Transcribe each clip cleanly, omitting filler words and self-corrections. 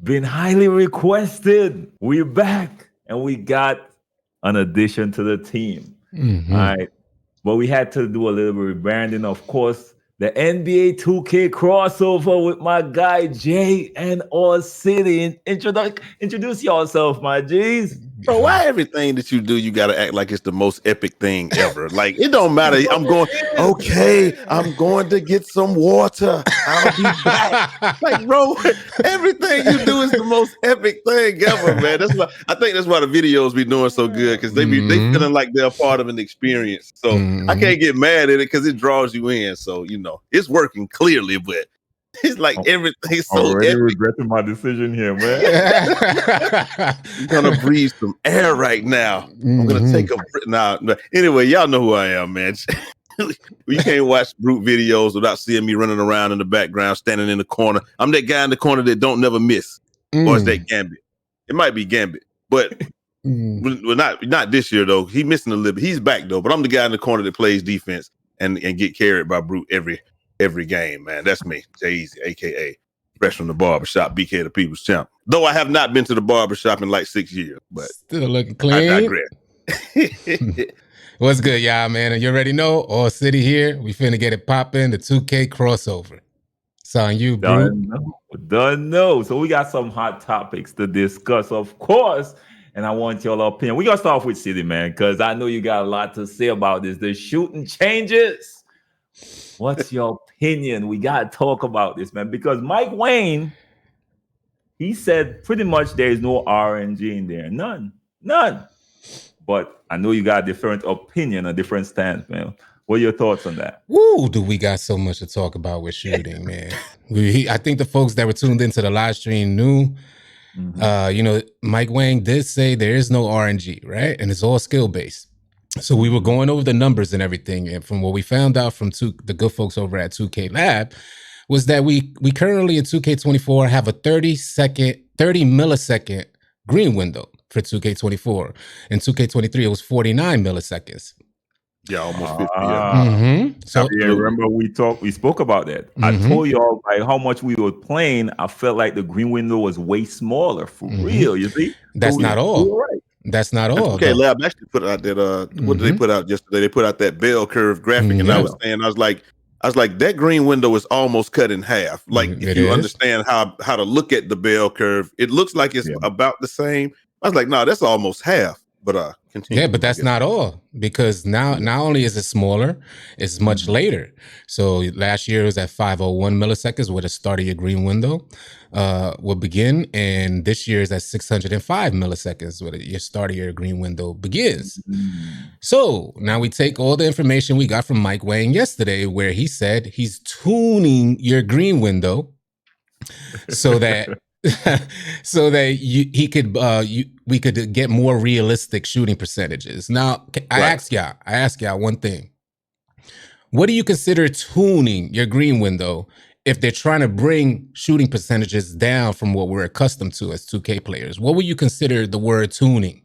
been highly requested. We're back and we got an addition to the team. All right. But we had to do a little bit of rebranding. Of course, the NBA 2K crossover with my guy Jay and AllCity. Introduce yourself, my G's. Bro, why everything that you do, you got to act like it's the most epic thing ever? Like, it don't matter. I'm going to get some water. I'll be back. Like, bro, everything you do is the most epic thing ever, man. I think that's why the videos be doing so good, because they feeling like they're a part of an experience. So I can't get mad at it because it draws you in. So, it's working clearly, but it's like everything's so already epic. Regretting my decision here, man. I'm gonna breathe some air right now. I'm gonna take a now. Anyway, y'all know who I am, man. You can't watch brute videos without seeing me running around in the background, standing in the corner. I'm that guy in the corner that don't never miss. Or is that Gambit? It might be Gambit, but well, not this year though. He's missing a little bit. He's back though, but I'm the guy in the corner that plays defense and get carried by brute every game, man. That's me, Jay-Z, aka fresh from the barbershop, BK the People's Champ. Though I have not been to the barbershop in like 6 years, but still looking clean. I digress. What's good, y'all, man? And you already know, AllCity here. We finna get it popping, the 2K crossover. It's on you, bro. Done know. So we got some hot topics to discuss, of course. And I want your opinion. We're gonna start off with City, man, because I know you got a lot to say about this. The shooting changes. What's your opinion? We got to talk about this, man, because Mike Wayne, he said pretty much there is no RNG in there. None. But I know you got a different opinion, a different stance, man. What are your thoughts on that? Woo, do we got so much to talk about with shooting, man. I think the folks that were tuned into the live stream knew, Mike Wayne did say there is no RNG, right? And it's all skill-based. So we were going over the numbers and everything, and from what we found out from the good folks over at 2K Lab was that we currently in 2K24 have a 30 millisecond green window for 2K24. In 2K23 it was 49 milliseconds. Yeah, almost 50. Yeah. So remember we spoke about that. I told y'all like how much we were playing. I felt like the green window was way smaller for real. You see, that's not all. Right. That's not all. Okay, Lab actually put out that. What did they put out yesterday? They put out that bell curve graphic, and I was like, that green window is almost cut in half. Like if you understand how to look at the bell curve, it looks like it's about the same. I was like, no, that's almost half. But continue. Yeah, but that's not all, because now not only is it smaller, it's much later. So last year it was at 501 milliseconds where the start of your green window will begin, and this year is at 605 milliseconds where your start of your green window begins. So now we take all the information we got from Mike Wayne yesterday, where he said he's tuning your green window so that we could get more realistic shooting percentages. Now, I ask y'all one thing. What do you consider tuning your green window if they're trying to bring shooting percentages down from what we're accustomed to as 2K players? What would you consider the word tuning?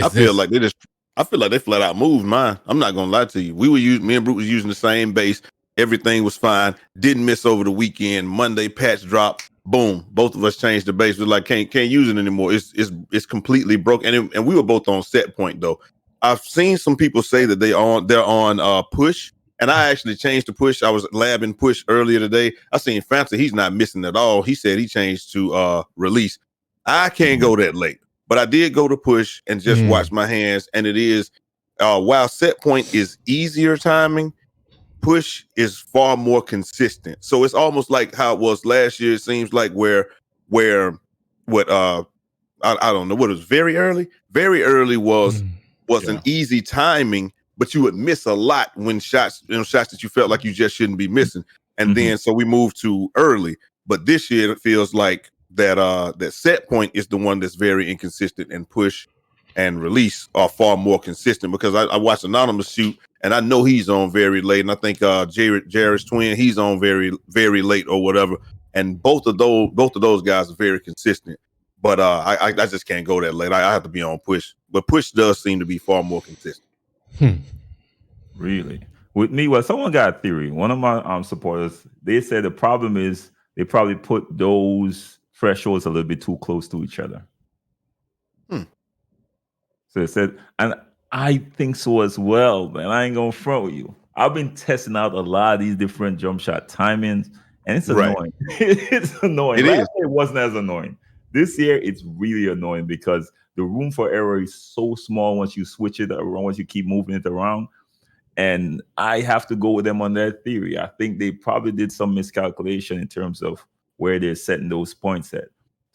I feel like they flat out moved mine. I'm not gonna lie to you. Me and Brute was using the same base. Everything was fine. Didn't miss over the weekend. Monday patch drop. Boom! Both of us changed the base. We're like, can't use it anymore. It's completely broken. And we were both on set point though. I've seen some people say that they're on push, and I actually changed to push. I was labbing push earlier today. I seen Fancy. He's not missing at all. He said he changed to release. I can't go that late, but I did go to push and just watch my hands. And it is while set point is easier timing, push is far more consistent. So it's almost like how it was last year. It seems like where I don't know what it was very early was an easy timing, but you would miss a lot when shots that you felt like you just shouldn't be missing. And then so we moved to early. But this year it feels like that set point is the one that's very inconsistent, and push and release are far more consistent, because I watched Anonymous shoot and I know he's on very late, and I think Jared's twin, he's on very, very late or whatever. And both of those guys are very consistent. But I just can't go that late. I have to be on push. But push does seem to be far more consistent. Really? With me, well, someone got a theory. One of my supporters, they said the problem is they probably put those thresholds a little bit too close to each other. So it said, and I think so as well, man. I ain't gonna front with you. I've been testing out a lot of these different jump shot timings, and it's annoying. It's annoying. Last year it wasn't as annoying. This year it's really annoying because the room for error is so small once you switch it around, once you keep moving it around. And I have to go with them on their theory. I think they probably did some miscalculation in terms of where they're setting those points at,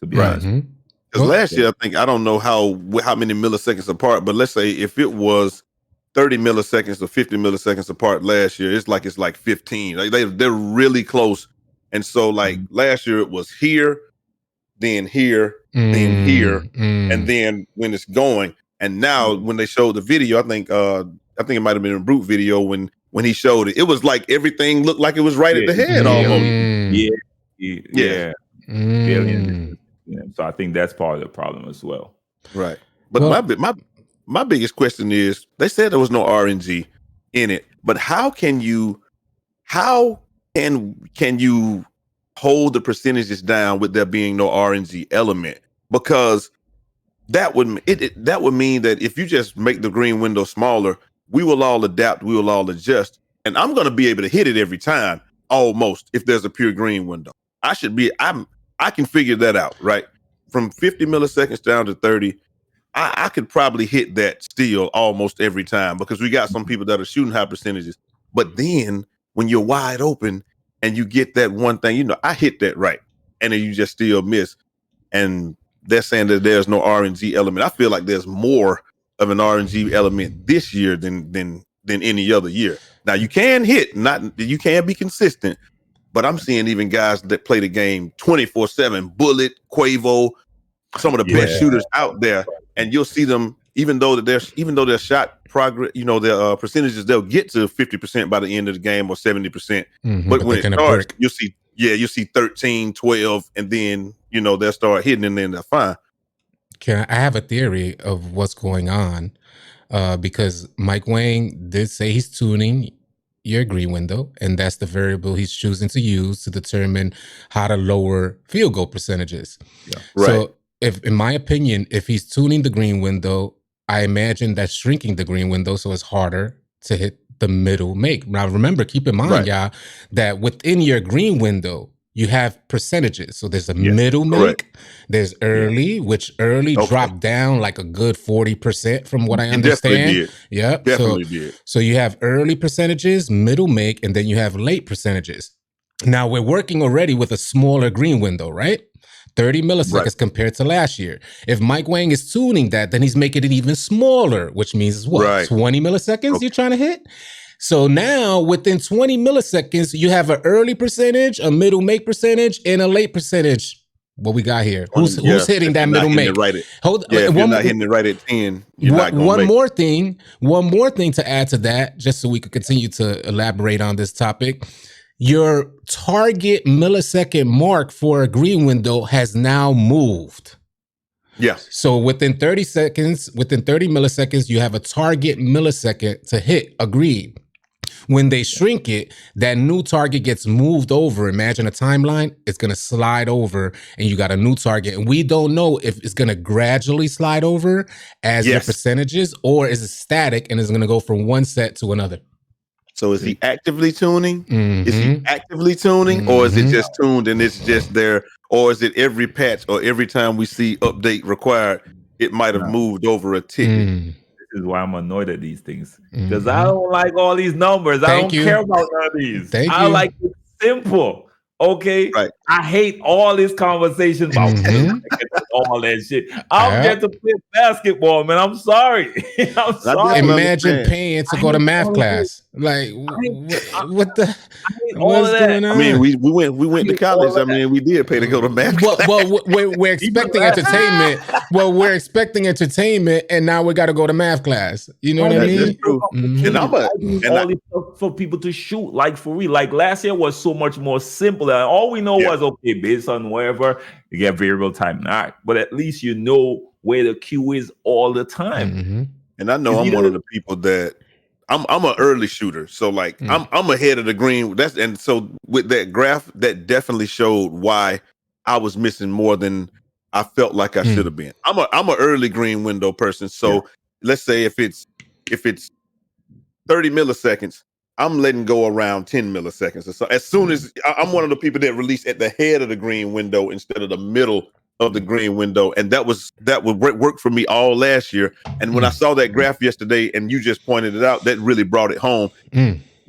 to be honest. Because last year, I don't know how many milliseconds apart, but let's say if it was 30 milliseconds or 50 milliseconds apart last year, it's like 15. Like they're really close. And so like last year it was here, then here, then here, and then when it's going. And now when they showed the video, I think it might have been a Brute video when he showed it. It was like everything looked like it was right at the head almost. Yeah. So I think that's part of the problem as well. Right. But my biggest question is, they said there was no RNG in it, but how can you hold the percentages down with there being no RNG element? Because that would mean that if you just make the green window smaller, we will all adapt, we will all adjust, and I'm going to be able to hit it every time almost if there's a pure green window. I can figure that out, right? From 50 milliseconds down to 30, I could probably hit that still almost every time because we got some people that are shooting high percentages. But then when you're wide open and you get that one thing, I hit that right, and then you just still miss. And they're saying that there's no RNG element. I feel like there's more of an RNG element this year than any other year. Now you can hit, you can be consistent. But I'm seeing even guys that play the game 24/7, Bullet, Quavo, some of the best shooters out there, and you'll see them even though their shot progress, their percentages, they'll get to 50% by the end of the game or 70%. But when it starts, you'll see 13, 12, and then they'll start hitting, and then they're fine. I have a theory of what's going on because Mike Wang did say he's tuning your green window, and that's the variable he's choosing to use to determine how to lower field goal percentages. Right. So in my opinion, if he's tuning the green window, I imagine that's shrinking the green window, so it's harder to hit the middle make. Now remember, keep in mind, y'all, that within your green window, you have percentages. So there's a middle make, there's early, which early dropped down like a good 40% from what I understand. Yep. Definitely did. So you have early percentages, middle make, and then you have late percentages. Now we're working already with a smaller green window, right? 30 milliseconds compared to last year. If Mike Wang is tuning that, then he's making it even smaller, which means what? 20 milliseconds you're trying to hit? So now within 20 milliseconds, you have an early percentage, a middle make percentage, and a late percentage. What we got here? Who's hitting that middle make? If you're not hitting it right at 10, you're not going to make One more thing to add to that, just so we could continue to elaborate on this topic. Your target millisecond mark for a green window has now moved. Yes. So within 30 milliseconds, you have a target millisecond to hit a green. When they shrink it, that new target gets moved over. Imagine a timeline. It's going to slide over and you got a new target. And we don't know if it's going to gradually slide over as the percentages, or is it static and it's going to go from one set to another. So is he actively tuning? Is he actively tuning, or is it just tuned and it's just there? Or is it every patch or every time we see update required, it might have moved over a ticket? This is why I'm annoyed at these things, because I don't like all these numbers. I don't care about none of these. I like it simple. Okay, right. I hate all this conversation about all that shit. I'm there to play basketball, man. I'm sorry. I'm sorry. Imagine paying to go to math class. Like, what the? What's going on? I mean, we went to college. I mean, we did pay to go to math class. Well, we're expecting entertainment. Well, we're expecting entertainment, and now we got to go to math class. You know what I mean? And all this stuff for people to shoot, like for real. Like last year was so much more simple. And all we know was, okay, based on whatever, you get variable time. All right, but at least you know where the cue is all the time. And I know I'm one of the people that I'm an early shooter, so like I'm ahead of the green. And so with that graph, that definitely showed why I was missing more than I felt like I should have been. I'm a early green window person. So let's say if it's 30 milliseconds, I'm letting go around 10 milliseconds or so. As soon as I'm one of the people that release at the head of the green window instead of the middle of the green window, and that would work for me all last year. And when I saw that graph yesterday, and you just pointed it out, that really brought it home.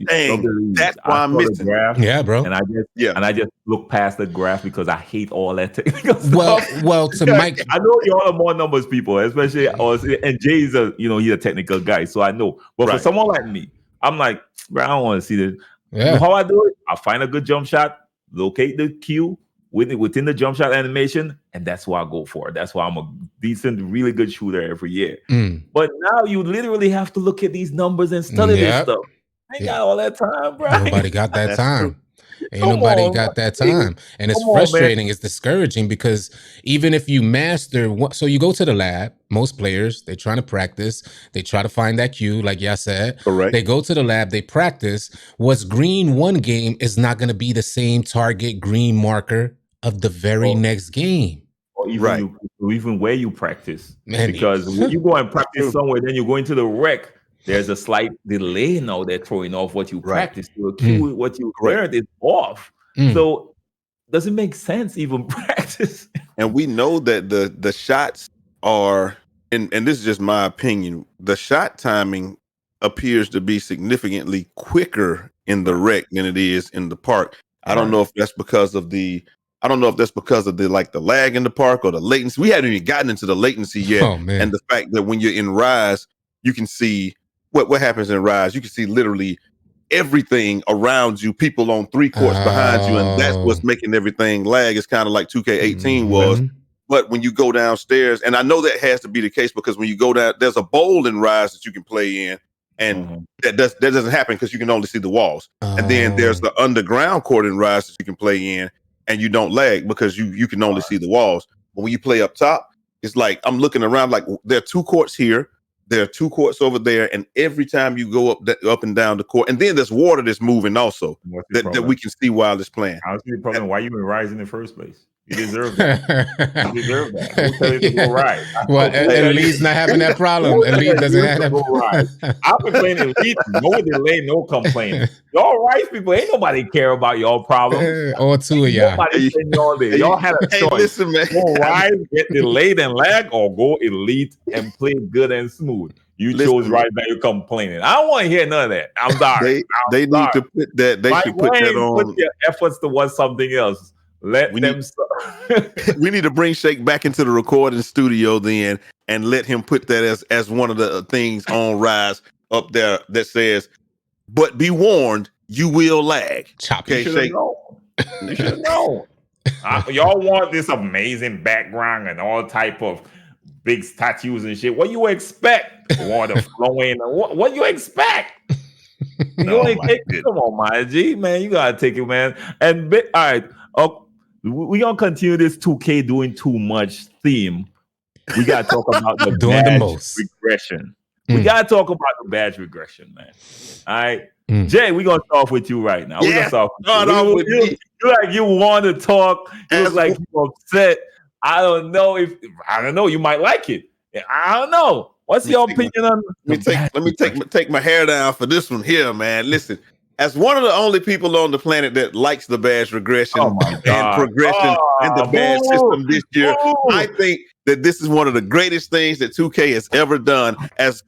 Dang, that's why I'm missing. Yeah, bro. And I just look past the graph because I hate all that technical stuff. Well, to Mike, I know y'all are more numbers people, especially and Jay's he's a technical guy, so I know. But for someone like me, I'm like, bro, I don't want to see this. Yeah. You know how I do it? I find a good jump shot, locate the cue within the jump shot animation, and that's what I go for. That's why I'm a decent, really good shooter every year. But now you literally have to look at these numbers and study this stuff. I ain't got all that time, bro. Nobody got that time. Ain't nobody got that time. And it's frustrating. It's discouraging because even if you master, so you go to the lab, most players, they're trying to practice. They try to find that cue, like y'all said. Correct. They go to the lab, they practice. What's green one game is not going to be the same target green marker of the very next game. Or even where you practice. Because when you go and practice somewhere, then you go into the rec. There's a slight delay now. They're throwing off what you practice. So what you learned is off. So does it make sense even practice? And we know that the shots are, and this is just my opinion, the shot timing appears to be significantly quicker in the rec than it is in the park. I don't know if that's because of the like the lag in the park or the latency. We haven't even gotten into the latency yet. And the fact that when you're in Rise, you can see what happens in Rise. You can see literally everything around you, people on 3 courts behind you, and that's what's making everything lag. It's kind of like 2K18 was. But when you go downstairs, and I know that has to be the case because when you go down, there's a bowl in Rise that you can play in, and that doesn't happen because you can only see the walls. And then there's the underground court in Rise that you can play in, and you don't lag because you can only see the walls. But when you play up top, it's like I'm looking around like there are 2 courts here. There are 2 courts over there, and every time you go up and down the court, and then there's water that's moving also that we can see while it's playing. I was the problem. Why you in Rise in the first place? You deserve that. You deserve that. Who tell you to go Rise? Well, Elite's not having that problem. Elite doesn't have that problem. I've been playing Elite, no delay, no complaining. Y'all Rise people, ain't nobody care about y'all problems. Or 2 of y'all. Nobody saying y'all there. Y'all had a choice. Listen, man. Go Rise, get delayed and lag, or go Elite and play good and smooth. You chose Rise, now you're complaining. I don't want to hear none of that. I'm sorry. They need to put that. They should put that on. Put your efforts towards something else. We need to bring Shake back into the recording studio then and let him put that as one of the things on Rise up there that says, but be warned, you will lag. Okay, Shake. You should know. Y'all want this amazing background and all type of big statues and shit. What you expect? Water flowing. What you expect? Come on, my G, man. You gotta take it, man. And all right. We're going to continue this 2K doing too much theme. We got to talk about the badge regression. We got to talk about the badge regression, man. All right. Jay, we're going to start off with you right now. Yeah. You want to talk. You look like you're upset. I don't know. You might like it. I don't know. What's your opinion on let me take my hair down for this one here, man. Listen. As one of the only people on the planet that likes the badge regression and progression in the badge system this year, I think that this is one of the greatest things that 2K has ever done. As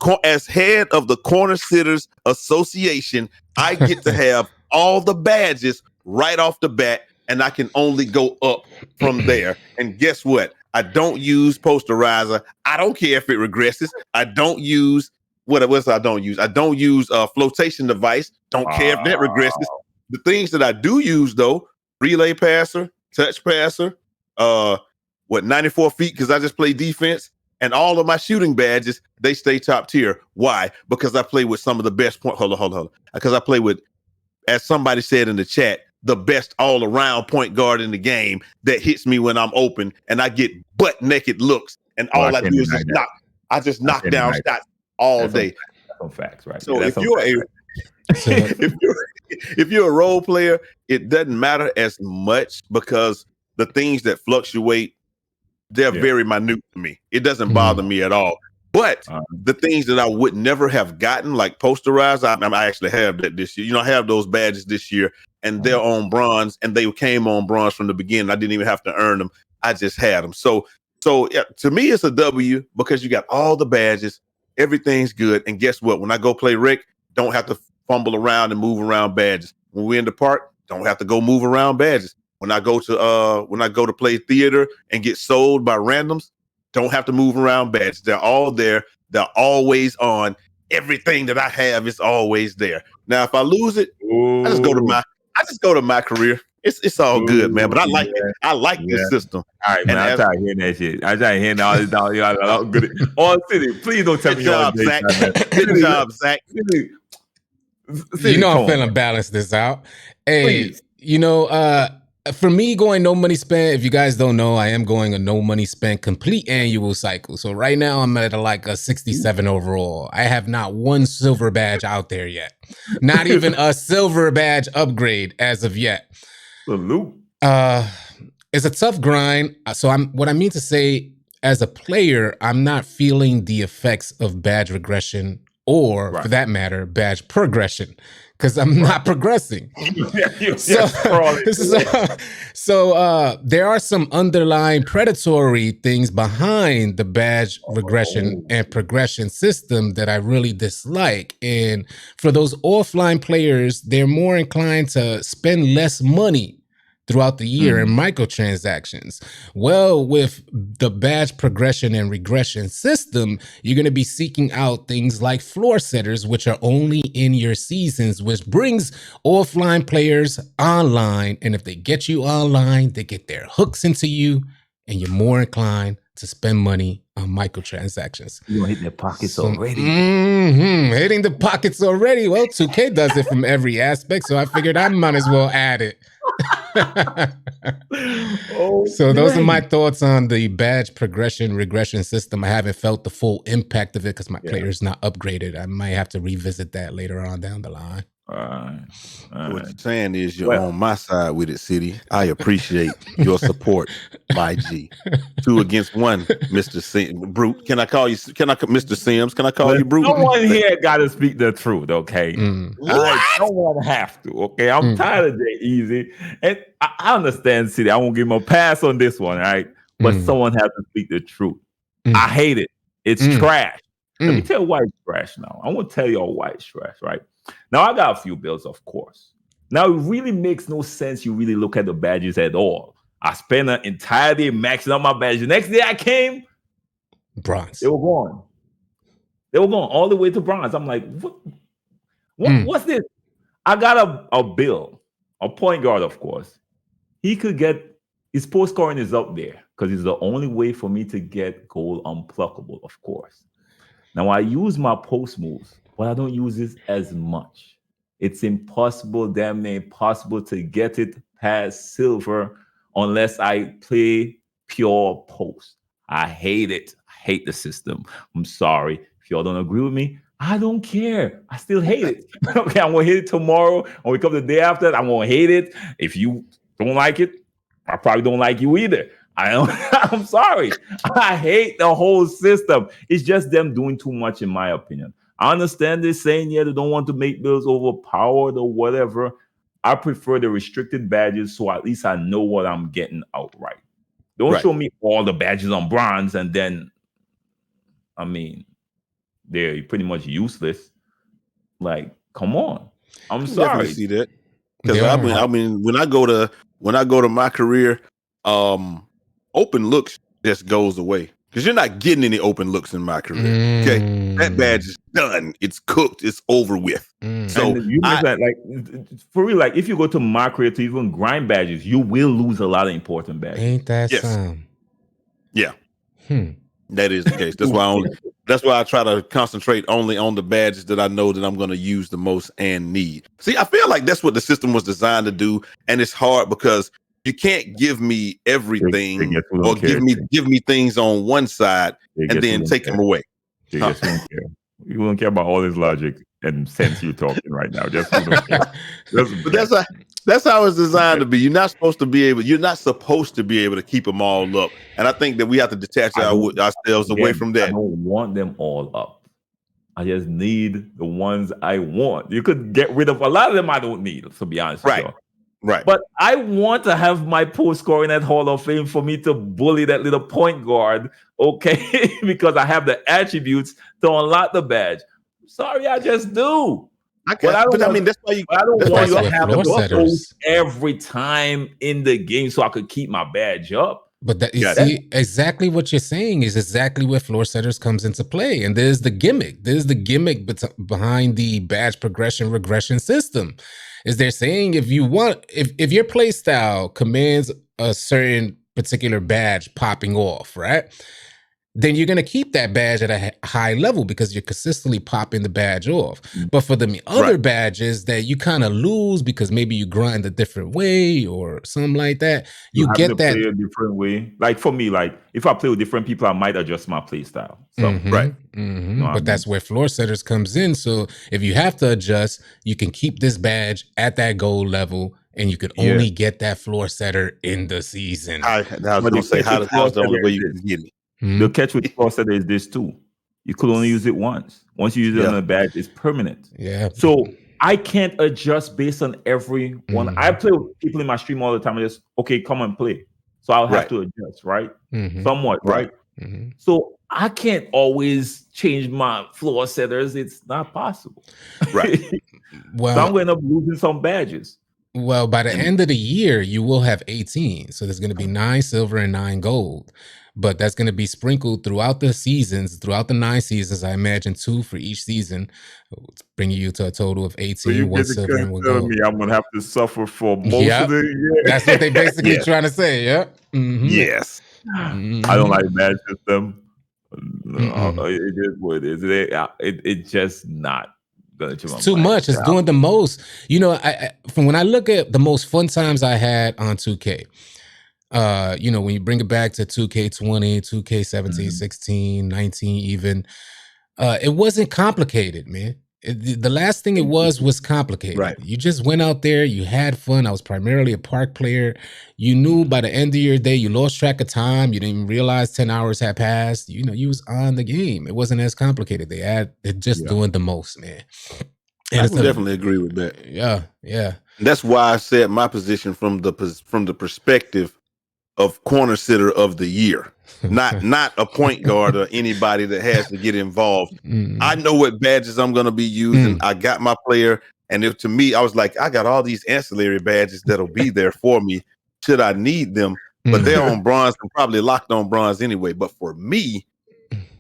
head of the Corner Sitters Association, I get to have all the badges right off the bat, and I can only go up from there. And guess what? I don't use posterizer. I don't care if it regresses. I don't use what else I don't use? I don't use a flotation device. Don't care if that regresses. The things that I do use though, relay passer, touch passer, 94 feet because I just play defense, and all of my shooting badges, they stay top tier. Why? Because I play with some of the best point. Hold on. Because I play with, as somebody said in the chat, the best all-around point guard in the game that hits me when I'm open, and I get butt naked looks, and all I do is just knock down shots all day. That's some facts, right? So if you're a role player, it doesn't matter as much because the things that fluctuate, they're very minute to me. It doesn't bother me at all. But the things that I would never have gotten, like posterized, I actually have that this year. I have those badges this year, and they're on bronze, and they came on bronze from the beginning. I didn't even have to earn them. I just had them. So yeah, to me, it's a W because you got all the badges. Everything's good. And guess what? When I go play Rick, don't have to fumble around and move around badges. When we're in the park, don't have to go move around badges. When I go to play theater and get sold by randoms, don't have to move around badges. They're all there. They're always on. Everything that I have is always there. Now, if I lose it, I just go to my career. It's all good, man. But I like it. I like this system. All right, man. I'm tired of hearing that shit. I'm tired of hearing all this. All good. AllCity, please don't tell me job, Zach. Good job, Zach. I'm feeling balance this out. Hey, please. For me, going no money spent, if you guys don't know, I am going a no money spent complete annual cycle. So right now I'm at like a 67 overall. I have not one silver badge out there yet. Not even a silver badge upgrade as of yet. Salute. It's a tough grind. So what I mean to say, as a player, I'm not feeling the effects of badge regression or, for that matter, badge progression. Because I'm not progressing. So there are some underlying predatory things behind the badge regression and progression system that I really dislike. And for those offline players, they're more inclined to spend less money throughout the year in microtransactions. Well, with the badge progression and regression system, you're going to be seeking out things like floor setters, which are only in your seasons, which brings offline players online. And if they get you online, they get their hooks into you, and you're more inclined to spend money on microtransactions. You're going to hit their pockets already. Hitting the pockets already. Well, 2K does it from every aspect, so I figured I might as well add it. So those are my thoughts on the badge progression regression system. I haven't felt the full impact of it because my player's not upgraded. I might have to revisit that later on down the line. What you're saying is you're on my side with it, City. I appreciate your support, my G. 2 against 1, Mr. Brute. Can I call you? Mr. Sims? Can I call you Brute? Someone here got to speak the truth, okay? I don't want to have to, okay? I'm tired of Jay Easy, and I understand, City. I won't give him a pass on this one, all right? But someone has to speak the truth. I hate it. It's trash. Let me tell you why it's trash now. I want to tell y'all why it's trash, right? Now, I got a few bills, of course. Now, it really makes no sense you really look at the badges at all. I spent an entire day maxing out my badges. The next day I came, bronze. They were gone. They were gone all the way to bronze. I'm like, what's this? I got a bill, a point guard, of course. He could get, his post scoring is up there because it's the only way for me to get gold unpluckable, of course. Now, I use my post moves, but I don't use it as much. It's impossible, damn near impossible to get it past silver unless I play pure post. I hate it. I hate the system. I'm sorry. If y'all don't agree with me, I don't care. I still hate it. Okay, I'm going to hit it tomorrow. Or we come the day after, I'm going to hate it. If you don't like it, I probably don't like you either. I'm sorry. I hate the whole system. It's just them doing too much, in my opinion. I understand this saying, they don't want to make bills overpowered or whatever. I prefer the restricted badges, so at least I know what I'm getting outright. Don't show me all the badges on bronze, and then, I mean, they're pretty much useless. Like, come on. I'm sorry. Definitely see that. Because I mean, when I go to my career, open looks just goes away. Because you're not getting any open looks in my career. Okay, that badge is done. It's cooked. It's over with. So you that, like, for real, like if you go to my career to even grind badges, you will lose a lot of important badges. Ain't that some? Yeah, that is the case. That's why I try to concentrate only on the badges that I know that I'm going to use the most and need. See, I feel like that's what the system was designed to do, and it's hard because you can't give me everything or give me things on one side and then take them away. You don't care about all this logic and sense you're talking right now. Just don't care. But That's how it's designed to be. You're not supposed to be able to keep them all up. And I think that we have to detach ourselves away from that. I don't want them all up. I just need the ones I want. You could get rid of a lot of them I don't need, to be honest with you. Right. But I want to have my post scoring at Hall of Fame for me to bully that little point guard, okay? Because I have the attributes to unlock the badge. Sorry, I just do. That's why I don't want you to have floor the setters every time in the game so I could keep my badge up. But exactly what you're saying is exactly where floor setters comes into play. And there's the gimmick. Behind the badge progression regression system. Is they're saying if your play style commands a certain particular badge popping off, right? Then you're going to keep that badge at a high level because you're consistently popping the badge off. But for the other badges that you kind of lose because maybe you grind a different way or something like that, you get that play a different way. Like for me, like if I play with different people, I might adjust my play style. So but that's where floor setters comes in. So if you have to adjust, you can keep this badge at that gold level. And you could only get that floor setter in the season. I was going to say, how's the only way you can get it? The catch with the floor setter is this too. You could only use it once. Once you use it on a badge, it's permanent. Yeah. So I can't adjust based on every one. I play with people in my stream all the time. I just, okay, come and play. So I'll have to adjust, right? Somewhat, right? So I can't always change my floor setters. It's not possible. Right. So I'm going to end up losing some badges. Well, by the end of the year, you will have 18. So there's going to be 9 silver and 9 gold. But that's going to be sprinkled throughout the seasons, throughout the 9 seasons. I imagine 2 for each season, bringing you to a total of 18, so 1 silver and 1 gold. Me I'm going to have to suffer for most of the year. That's what they basically trying to say, yeah? Yes. I don't like badge system. It is what it is. It's just not. It's too much. It's doing the most. You know, from when I look at the most fun times I had on 2K, you know, when you bring it back to 2K20, 2K17, 16, 19 even, it wasn't complicated, man. The last thing it was complicated. Right. You just went out there, you had fun. I was primarily a park player. You knew by the end of your day, you lost track of time. You didn't even realize 10 hours had passed. You know, you was on the game. It wasn't as complicated. They're just doing the most, man. And I can definitely agree with that. Yeah. That's why I said my position from the perspective of corner sitter of the year, not a point guard or anybody that has to get involved. I know what badges I'm going to be using. I got my player. And to me, I was like, I got all these ancillary badges that'll be there for me should I need them, but they're on bronze and probably locked on bronze anyway. But for me,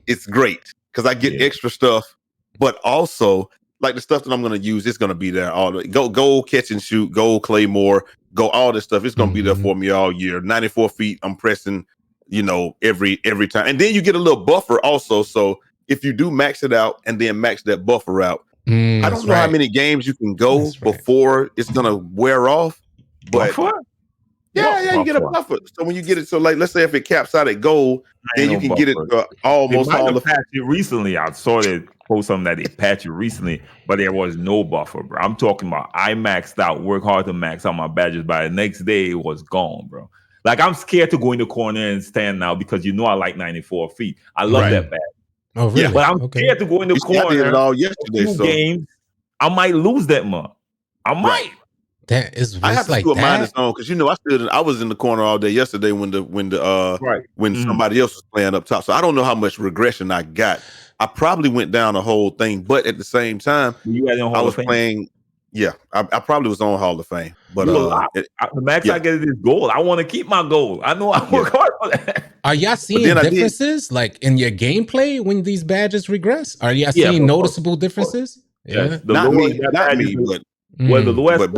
it's great because I get extra stuff, but also like the stuff that I'm going to use, it's going to be there all the way. Go catch and shoot, go Claymore, go all this stuff. It's going to be there for me all year. 94 feet, I'm pressing, you know, every time. And then you get a little buffer also. So if you do max it out and then max that buffer out, I don't know how many games you can go before it's going to wear off. But you get a buffer. So when you get it, so like, let's say if it caps out at gold, then you can get it almost all the patch it recently. I saw it post something that they patched it recently, but there was no buffer, bro. I'm talking about I maxed out, work hard to max out my badges. By the next day, it was gone, bro. Like I'm scared to go in the corner and stand now because you know I like 94 feet. I love that badge. Oh, really? Yeah, but I'm scared to go in the corner. I did it all yesterday. So games, I might lose that month. I might. That is. I have to like do a minus on because you know I was in the corner all day yesterday when somebody else was playing up top. So I don't know how much regression I got. I probably went down the whole thing, but at the same time, I was playing. Yeah, I probably was on Hall of Fame, but the max I get is gold. I want to keep my gold. I know I work hard for that. Are y'all seeing differences like in your gameplay when these badges regress? Are y'all seeing noticeable differences? Yeah, not me, but well, the lowest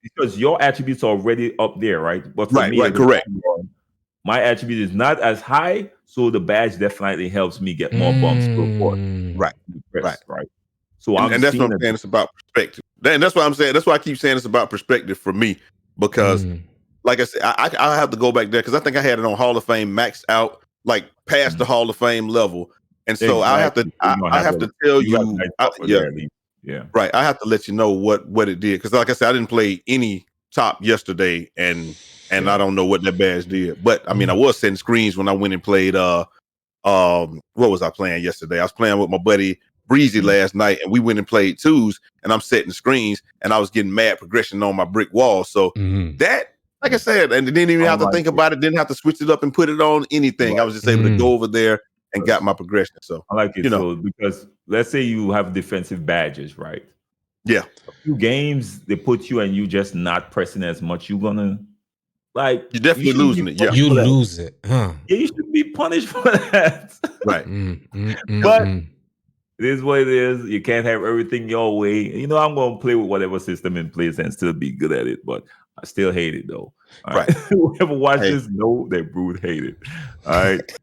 because your attributes are already up there, right? But for me, correct. My attribute is not as high, so the badge definitely helps me get more bumps per report. Right. So and that's what I'm saying. It's about perspective. And that's what I'm saying. That's why I keep saying it's about perspective for me because, like I said, I have to go back there because I think I had it on Hall of Fame maxed out, like past the Hall of Fame level, and so I have to tell you, right. I have to let you know what it did because, like I said, I didn't play any top yesterday, and I don't know what that badge did. But I mean, I was setting screens when I went and played. What was I playing yesterday? I was playing with my buddy Breezy last night, and we went and played twos, and I'm setting screens, and I was getting mad progression on my brick wall. So that, like I said, and didn't even have to think about it, didn't have to switch it up and put it on anything. Right. I was just able to go over there and got my progression. So I like it, so because let's say you have defensive badges, right? Yeah. A few games they put you and you just not pressing as much, you're gonna you're definitely losing it. Yeah. You lose it. Huh. Yeah, you should be punished for that. Right. But it is what it is. You can't have everything your way. I'm going to play with whatever system in place and still be good at it. But I still hate it, though. All right. Whoever watched this know that Brood hate it. All right.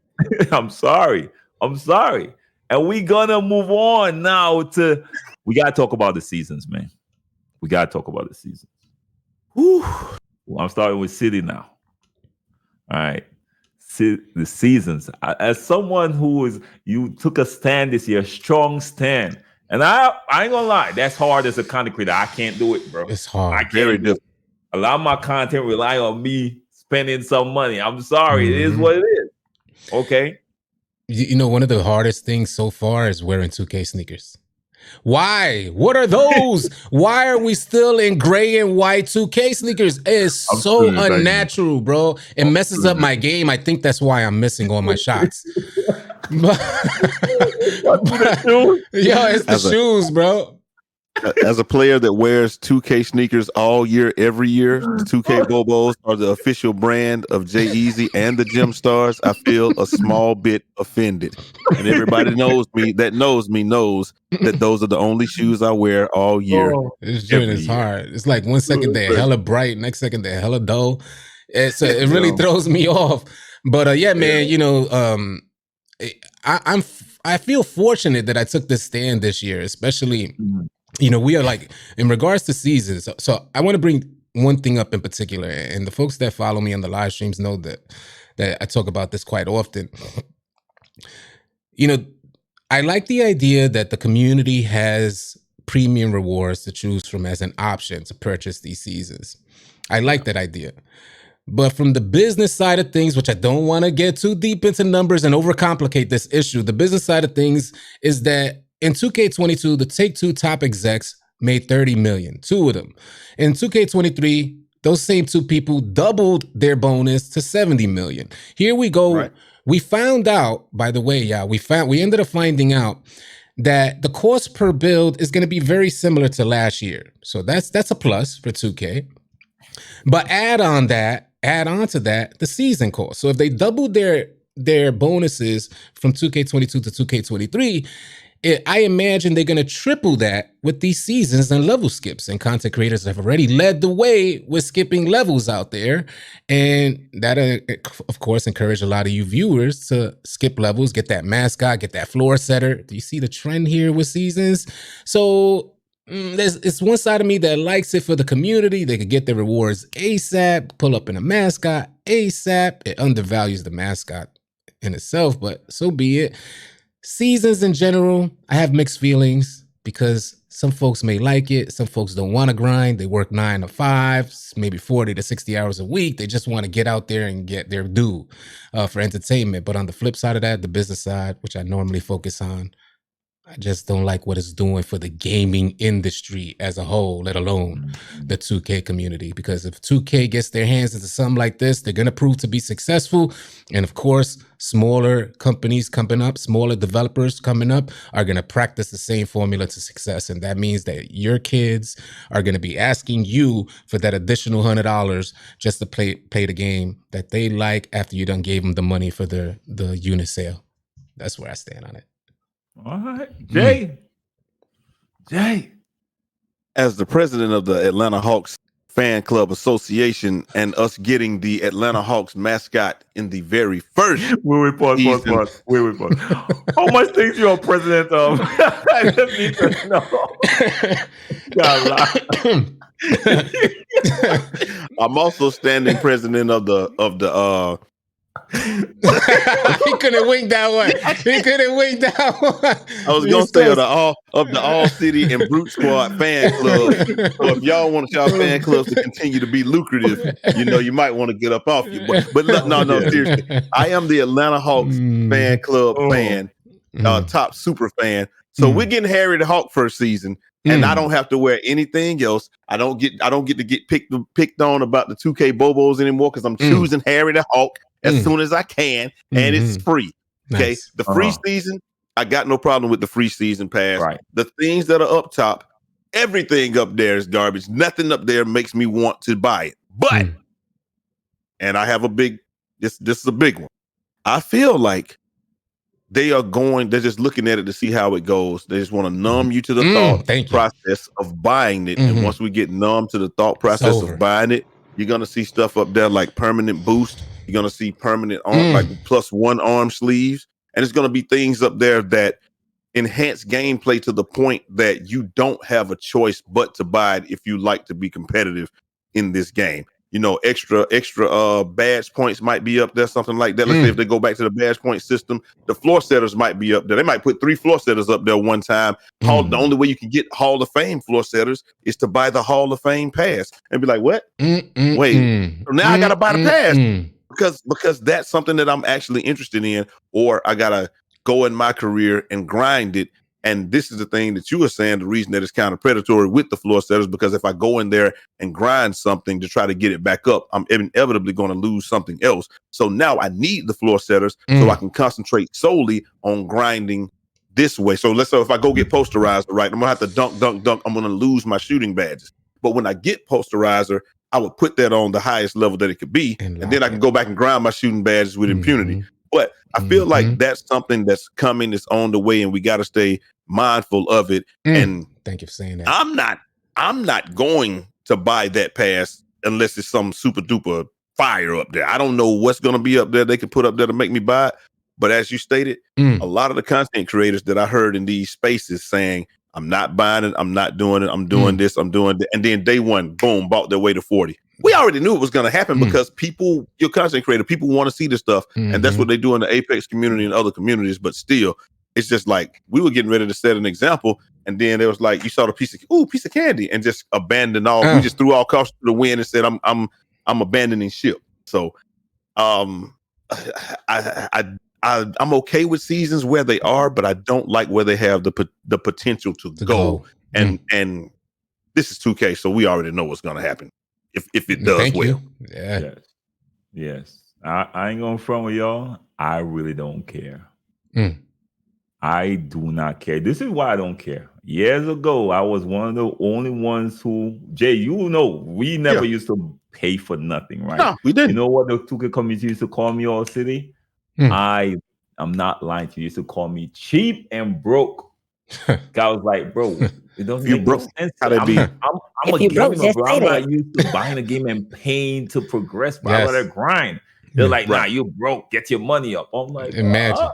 I'm sorry. And we're going to move on now to... We got to talk about the seasons, man. We got to talk about the seasons. Whew. Well, I'm starting with City now. All right. The seasons. As someone you took a stand this year, strong stand, and I ain't gonna lie, that's hard as a content creator. I can't do it, bro. It's hard. Very difficult. A lot of my content rely on me spending some money. I'm sorry, it is what it is. Okay. One of the hardest things so far is wearing 2K sneakers. Why? What are those? Why are we still in gray and white 2K sneakers? It's so unnatural, bro. It messes up my game. I think that's why I'm missing all my shots. It's the shoes, bro. As a player that wears 2K sneakers all year, every year, the 2K Bobos are the official brand of J-Eazy and the Gym Stars. I feel a small bit offended. And everybody knows me knows that those are the only shoes I wear all year. This joint is hard. It's like 1 second they're hella bright, next second they're hella dull. It really throws me off. But man, I feel fortunate that I took this stand this year, especially. We are like, in regards to seasons. So I want to bring one thing up in particular, and the folks that follow me on the live streams know that I talk about this quite often. I like the idea that the community has premium rewards to choose from as an option to purchase these seasons. I like that idea. But from the business side of things, which I don't want to get too deep into numbers and overcomplicate this issue, the business side of things is that in 2K22, the Take-Two top execs made $30 million, two of them. In 2K23, those same two people doubled their bonus to $70 million. Here we go. Right. We found out, by the way, we ended up finding out that the cost per build is going to be very similar to last year. So that's a plus for 2K. But add on to that the season cost. So if they doubled their bonuses from 2K22 to 2K23, I imagine they're going to triple that with these seasons and level skips. And content creators have already led the way with skipping levels out there. And that, of course, encouraged a lot of you viewers to skip levels, get that mascot, get that floor setter. Do you see the trend here with seasons? So it's one side of me that likes it for the community. They could get their rewards ASAP, pull up in a mascot ASAP. It undervalues the mascot in itself, but so be it. Seasons in general, I have mixed feelings because some folks may like it. Some folks don't want to grind. They work 9 to 5, maybe 40 to 60 hours a week. They just want to get out there and get their due for entertainment. But on the flip side of that, the business side, which I normally focus on, I just don't like what it's doing for the gaming industry as a whole, let alone the 2K community. Because if 2K gets their hands into something like this, they're going to prove to be successful. And of course, smaller companies coming up, smaller developers coming up are going to practice the same formula to success. And that means that your kids are going to be asking you for that additional $100 just to play the game that they like after you done gave them the money for the unit sale. That's where I stand on it. All right, Jay. As the president of the Atlanta Hawks Fan Club Association and us getting the Atlanta Hawks mascot in the very first pause. How much things you're president of? I just need to know. I'm also standing president of the He couldn't wink that one. He couldn't wink that one. I was gonna say of the AllCity and Brute Squad fan club. So if y'all want y'all fan clubs to continue to be lucrative, you might want to get up off you. But no, seriously. I am the Atlanta Hawks fan club fan, top super fan. So we're getting Harry the Hawk first season. And I don't have to wear anything else. I don't get to get picked on about the 2K Bobos anymore because I'm choosing Harry the Hawk as soon as I can, and it's free. Okay, nice. The free season, I got no problem with the free season pass. Right. The things that are up top, everything up there is garbage. Nothing up there makes me want to buy it. But, and I have this is a big one. I feel like they're just looking at it to see how it goes. They just want to numb you to the thought process of buying it. And once we get numb to the thought process of buying it, you're going to see stuff up there like permanent boost. You're going to see permanent arm, like +1 arm sleeves. And it's going to be things up there that enhance gameplay to the point that you don't have a choice but to buy it if you like to be competitive in this game. Extra badge points might be up there, something like that. Let's say if they go back to the badge point system, the floor setters might be up there. They might put 3 floor setters up there one time. The only way you can get Hall of Fame floor setters is to buy the Hall of Fame pass and be like, what? Wait, so now I got to buy the pass because that's something that I'm actually interested in, or I got to go in my career and grind it. And this is the thing that you were saying, the reason that it's kind of predatory with the floor setters, because if I go in there and grind something to try to get it back up, I'm inevitably going to lose something else. So now I need the floor setters so I can concentrate solely on grinding this way. So let's say if I go get posterizer, right, I'm going to have to dunk. I'm going to lose my shooting badges. But when I get posterizer, I would put that on the highest level that it could be. And then I can go back and grind my shooting badges with impunity. But I feel like that's something that's coming, that's on the way, and we got to stay mindful of it. And thank you for saying that. I'm not going to buy that pass unless it's some super duper fire up there. I don't know what's going to be up there they could put up there to make me buy it. But as you stated, a lot of the content creators that I heard in these spaces saying, I'm not buying it, I'm not doing it, I'm doing this, I'm doing that. And then day one, boom, bought their way to 40. We already knew it was going to happen because your content creator, people want to see this stuff. And that's what they do in the Apex community and other communities. But still, it's just like we were getting ready to set an example. And then there was like, you saw the piece of candy and just abandoned all. We just threw all caution to the wind and said, I'm abandoning ship. So I'm okay with seasons where they are, but I don't like where they have the potential to go. And this is 2K, so we already know what's going to happen. If it does well. Yeah. Yes. I ain't gonna front with y'all. I really don't care. I do not care. This is why I don't care. Years ago, I was one of the only ones who, Jay, we never used to pay for nothing, right? No, we didn't. You know what the 2K community used to call me, AllCity? I'm not lying to you. Used to call me cheap and broke. I was like, bro, it doesn't make no sense. I'm a gamer, bro. I'm not used to buying a game and paying to progress, bro. I gotta grind. They're like, nah, you broke. Get your money up. I'm like, imagine.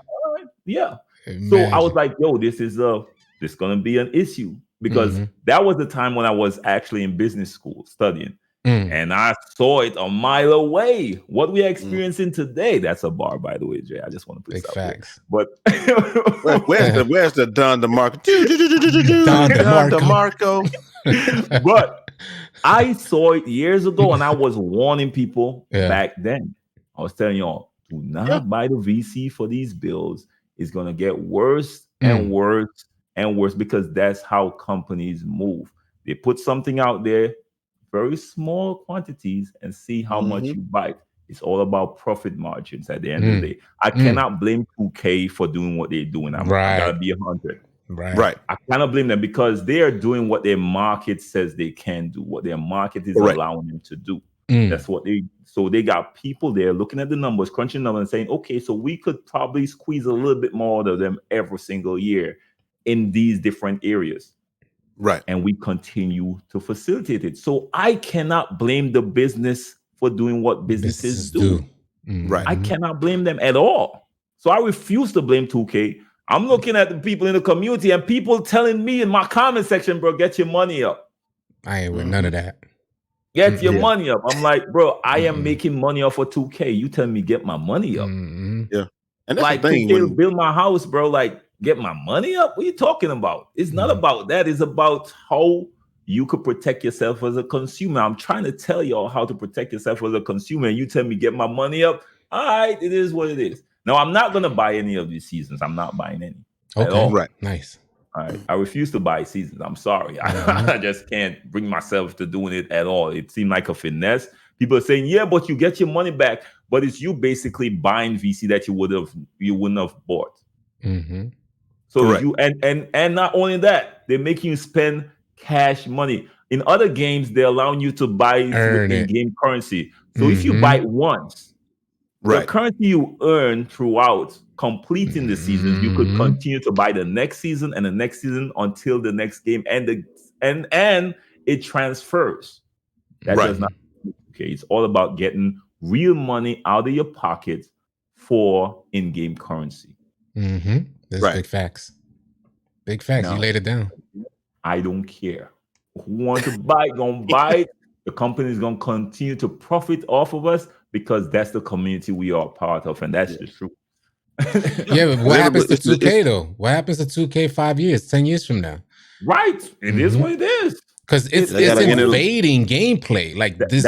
Yeah. Imagine. So I was like, yo, this gonna be an issue because that was the time when I was actually in business school studying. And I saw it a mile away. What we are experiencing today, that's a bar, by the way, Jay. I just want to put big this facts. But where's the Don DeMarco? Don DeMarco. But I saw it years ago, and I was warning people back then. I was telling y'all, do not buy the VC for these builds. It's gonna get worse and worse and worse because that's how companies move. They put something out there, very small quantities, and see how much you bite. It's all about profit margins at the end of the day. I cannot blame 2K for doing what they're doing. I gotta be 100. Right. I cannot blame them because they are doing what their market says they can do, what their market is allowing them to do. That's what they got people there looking at the numbers, crunching numbers and saying, okay, so we could probably squeeze a little bit more out of them every single year in these different areas. Right. And we continue to facilitate it. So I cannot blame the business for doing what businesses do. Right. I cannot blame them at all. So I refuse to blame 2K. I'm looking at the people in the community and people telling me in my comment section, bro, get your money up. I ain't with none of that. Get your money up. I'm like, bro, I am making money off of 2K. You tell me get my money up. Yeah. And that's like the thing. 2K build my house, bro. Like, get my money up. What are you talking about? It's not about that. It's about how you could protect yourself as a consumer. I'm trying to tell y'all how to protect yourself as a consumer. And you tell me get my money up. All right, it is what it is. No, I'm not gonna buy any of these seasons. I'm not buying any at all. Right. Nice. All right. I refuse to buy seasons. I'm sorry. I just can't bring myself to doing it at all. It seemed like a finesse. People are saying, yeah, but you get your money back. But it's you basically buying VC that you wouldn't have bought. So correct. You and not only that, they're making you spend cash money. In other games, they're allowing you to buy in-game currency. So if you buy once, the currency you earn throughout completing the season, you could continue to buy the next season and the next season until the next game, and it transfers. That does not. Okay, it's all about getting real money out of your pocket for in-game currency. That's big facts. Big facts. Now, you laid it down. I don't care. Who wants to buy it, gonna buy it. The company is gonna continue to profit off of us because that's the community we are part of, and that's the truth. Yeah, but what happens to 2K though? What happens to 2K 5 years, 10 years from now? Right. It is what it is. Because it's invading gameplay. Like this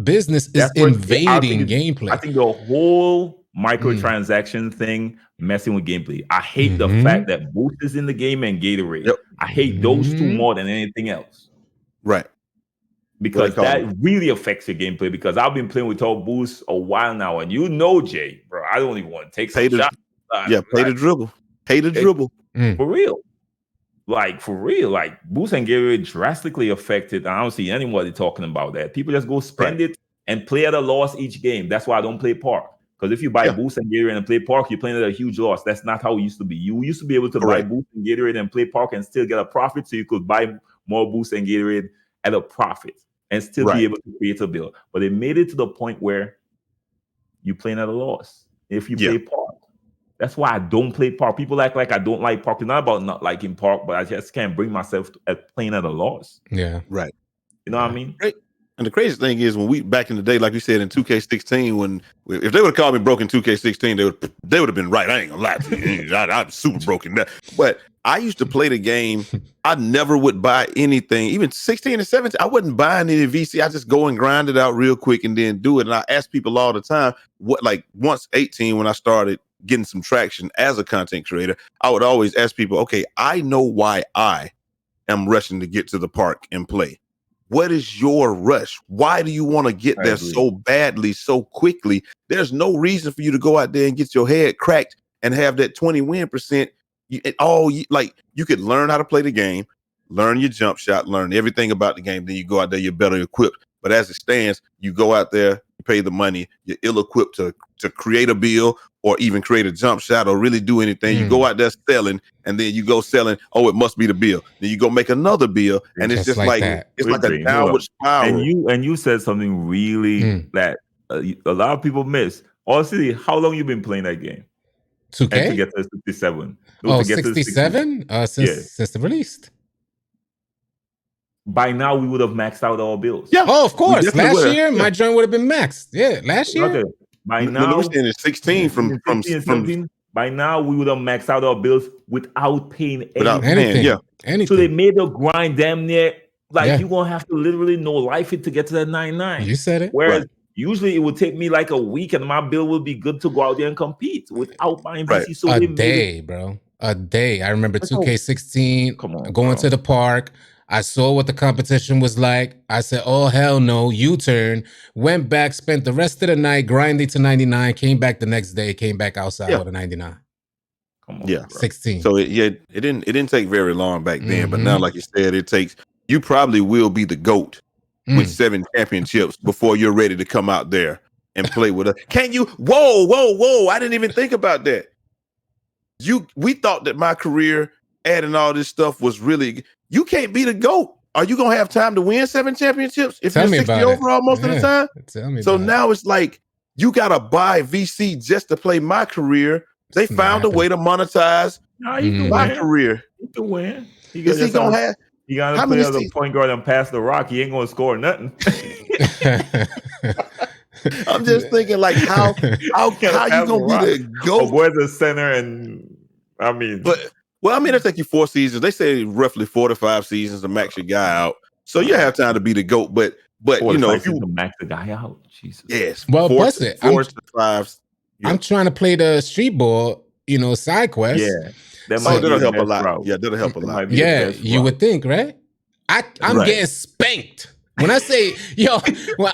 business is invading gameplay. I think the whole microtransaction thing messing with gameplay. I hate the fact that Boost is in the game and Gatorade. I hate those two more than anything else. Right. Because that really affects your gameplay. Because I've been playing with all Boost a while now, and Jay, bro, I don't even want to take some shots. Play the dribble. Pay the dribble. For real. Like, for real, like Boost and Gatorade drastically affected. I don't see anybody talking about that. People just go spend it and play at a loss each game. That's why I don't play Park. Because if you buy Boost and Gatorade and play Park, you're playing at a huge loss. That's not how it used to be. You used to be able to buy Boost and Gatorade and play Park and still get a profit, so you could buy more Boost and Gatorade at a profit and still be able to create a bill. But they made it to the point where you're playing at a loss if you play Park. That's why I don't play Park. People act like I don't like Park. It's not about not liking Park, but I just can't bring myself to playing at a loss. Yeah. Right. You know what I mean? Right. And the crazy thing is, when we back in the day, like you said in 2K16, if they would have called me broke in 2K16, they would have been right. I ain't gonna lie to you. I'm super broken. But I used to play the game. I never would buy anything, even 16 and 17. I wasn't buying any VC. I just go and grind it out real quick and then do it. And I ask people all the time, once 18, when I started getting some traction as a content creator, I would always ask people, okay, I know why I am rushing to get to the park and play. What is your rush? Why do you want to get there so badly, so quickly? There's no reason for you to go out there and get your head cracked and have that 20 win percent. You could learn how to play the game, learn your jump shot, learn everything about the game. Then you go out there, you're better equipped. But as it stands, you go out there, you pay the money, you're ill-equipped to create a bill or even create a jump shot or really do anything. You go out there selling, and then you go selling, it must be the bill. Then you go make another bill, and it's just like it's like a downward spiral. And you said something really that a lot of people miss. AllCity, how long you been playing that game? 2K? And to get to 67. 67? Since the release. By now, we would have maxed out our bills. Yeah. Oh, of course. Last year, my joint would have been maxed. Yeah, last year. Okay. By now, we're standing 16 from 17. By now, we would have maxed out our bills without paying anything. Yeah. Anything. So they made the grind damn near you're gonna have to literally know life it to get to that 99. You said it. Whereas usually it would take me like a week, and my bill will be good to go out there and compete without buying VC. So a day, bro. A day. I remember 2K16 going to the park. I saw what the competition was like. I said, oh, hell no, U-turn. Went back, spent the rest of the night grinding to 99, came back the next day, came back outside with a 99. Come on, 16. So it didn't take very long back then, but now, like you said, you probably will be the GOAT with 7 championships before you're ready to come out there and play with us. Can you? Whoa. I didn't even think about that. We thought that my career adding all this stuff was really, you can't be the GOAT. Are you going to have time to win 7 championships if you're 60 overall most of the time? Tell me so now it's like, you got to buy VC just to play my career. They found a way to monetize my career. He can win. Is he going to have? You gotta play as a point guard and pass the rock. He ain't gonna score nothing. I'm just thinking, like, how you gonna be the GOAT? Where's the center? And I mean, it take you 4 seasons. They say roughly 4 to 5 seasons to max your guy out. So you have time to be the GOAT. But you know, if you max the guy out, Jesus. Yes. Well, 4 to 5. I'm trying to play the street ball, side quest. Yeah. That'll help a lot. Route. Yeah, that'll help a lot. Yeah, you would think, right? I'm getting spanked. When I say,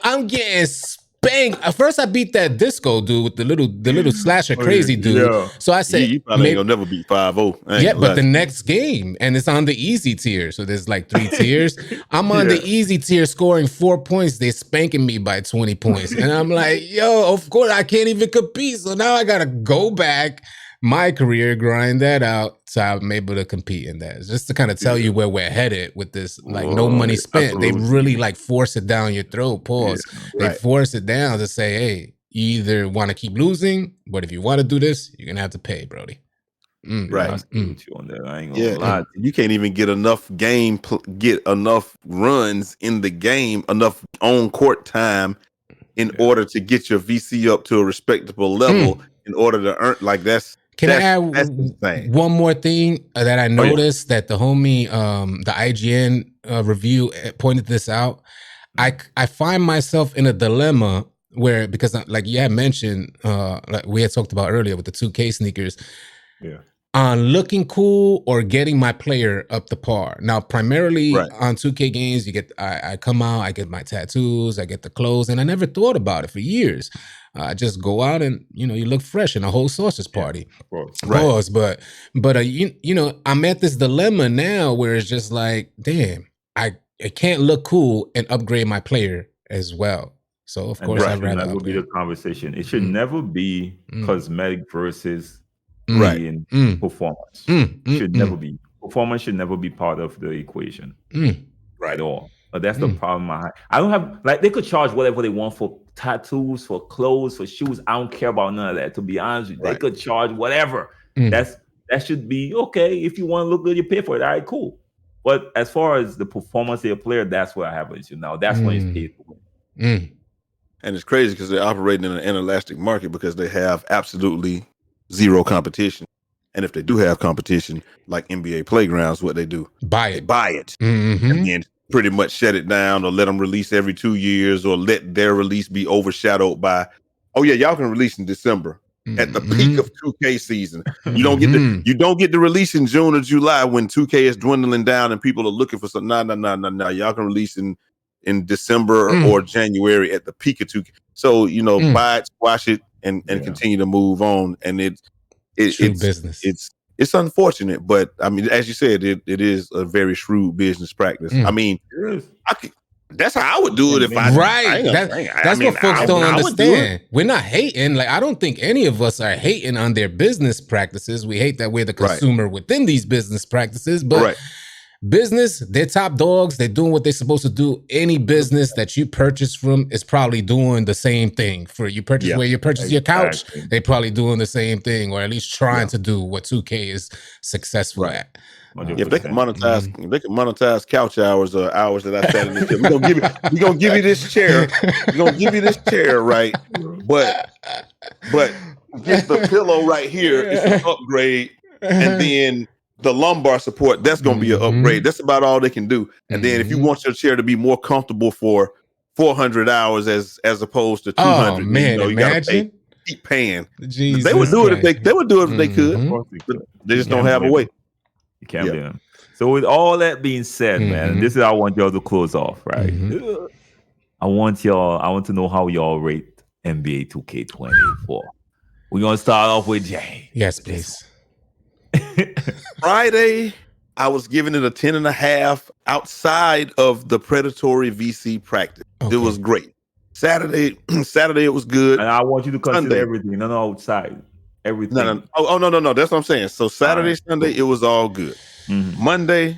I'm getting spanked. At first, I beat that disco dude with the little slasher crazy dude. Yeah. So I said, you probably ain't gonna never beat 5-0. Yeah, but the next game, and it's on the easy tier. So there's like 3 tiers. I'm on the easy tier, scoring 4 points. They're spanking me by 20 points, and I'm like, of course I can't even compete. So now I gotta go back my career, grind that out, so I'm able to compete in that. It's just to kind of tell you where we're headed with this, like no money spent. Absolutely. They really like force it down your throat. Pause. Yeah, they force it down to say, hey, you either want to keep losing, but if you want to do this, you're gonna have to pay, Brody. Right. You on that. I ain't gonna lie. You can't even get enough get enough runs in the game, enough on court time in order to get your VC up to a respectable level in order to earn that's. Can I add one more thing that I noticed that the homie, the IGN review pointed this out? I find myself in a dilemma where, because like you had mentioned, like we had talked about earlier with the 2K sneakers, on looking cool or getting my player up to par. Now, primarily on 2K games, I come out, I get my tattoos, I get the clothes, and I never thought about it for years. I just go out and, you look fresh in a whole sausage party. Pause. But I'm at this dilemma now where it's just like, damn, I can't look cool and upgrade my player as well. So, of course, I'd rather that would be the conversation. It should never be cosmetic versus performance. Should never be. Performance should never be part of the equation. Right. At all. But that's the problem. I don't have, they could charge whatever they want for tattoos, for clothes, for shoes. I don't care about none of that, to be honest with you. They could charge whatever. That should be okay. If you want to look good, you pay for it. All right, cool. But as far as the performance of your player, that's where I have an issue now. That's when it's paid to win. And it's crazy because they're operating in an inelastic market because they have absolutely zero competition. And if they do have competition, like NBA Playgrounds, what they do? Buy it. And then pretty much shut it down or let them release every 2 years or let their release be overshadowed by, y'all can release in December at the peak of 2K season. You don't get the release in June or July when 2K is dwindling down and people are looking for something. No. Y'all can release in December or January at the peak of 2K. So, buy it, squash it, and continue to move on. And it's business. It's unfortunate, but I mean, as you said, it is a very shrewd business practice. I mean, that's how I would do it if I That's what folks don't understand. We're not hating. Like, I don't think any of us are hating on their business practices. We hate that we're the consumer within these business practices, but business, they're top dogs. They're doing what they're supposed to do. Any business that you purchase from is probably doing the same thing. For you purchase where you purchase your couch, they're probably doing the same thing, or at least trying to do what 2K is successful at. If they can monetize couch hours or hours that I sat in this chair, we're gonna give you this chair. We're gonna give you this chair, right? But get the pillow right here. It's an upgrade, and then the lumbar support, that's going to be an upgrade. That's about all they can do. And then if you want your chair to be more comfortable for 400 hours as opposed to 200, you got to keep paying. They would do it if they could. But they just don't have a way. You can't be them. So with all that being said, man, this is how I want y'all to close off, right? I want to know how y'all rate NBA 2K24. We're going to start off with Jay. Yes, please. Friday, I was giving it a 10.5 outside of the predatory VC practice. It was great. Saturday it was good. And I want you to consider everything. No, outside. Everything. No. Oh, no. That's what I'm saying. So Saturday, Sunday, it was all good. Monday,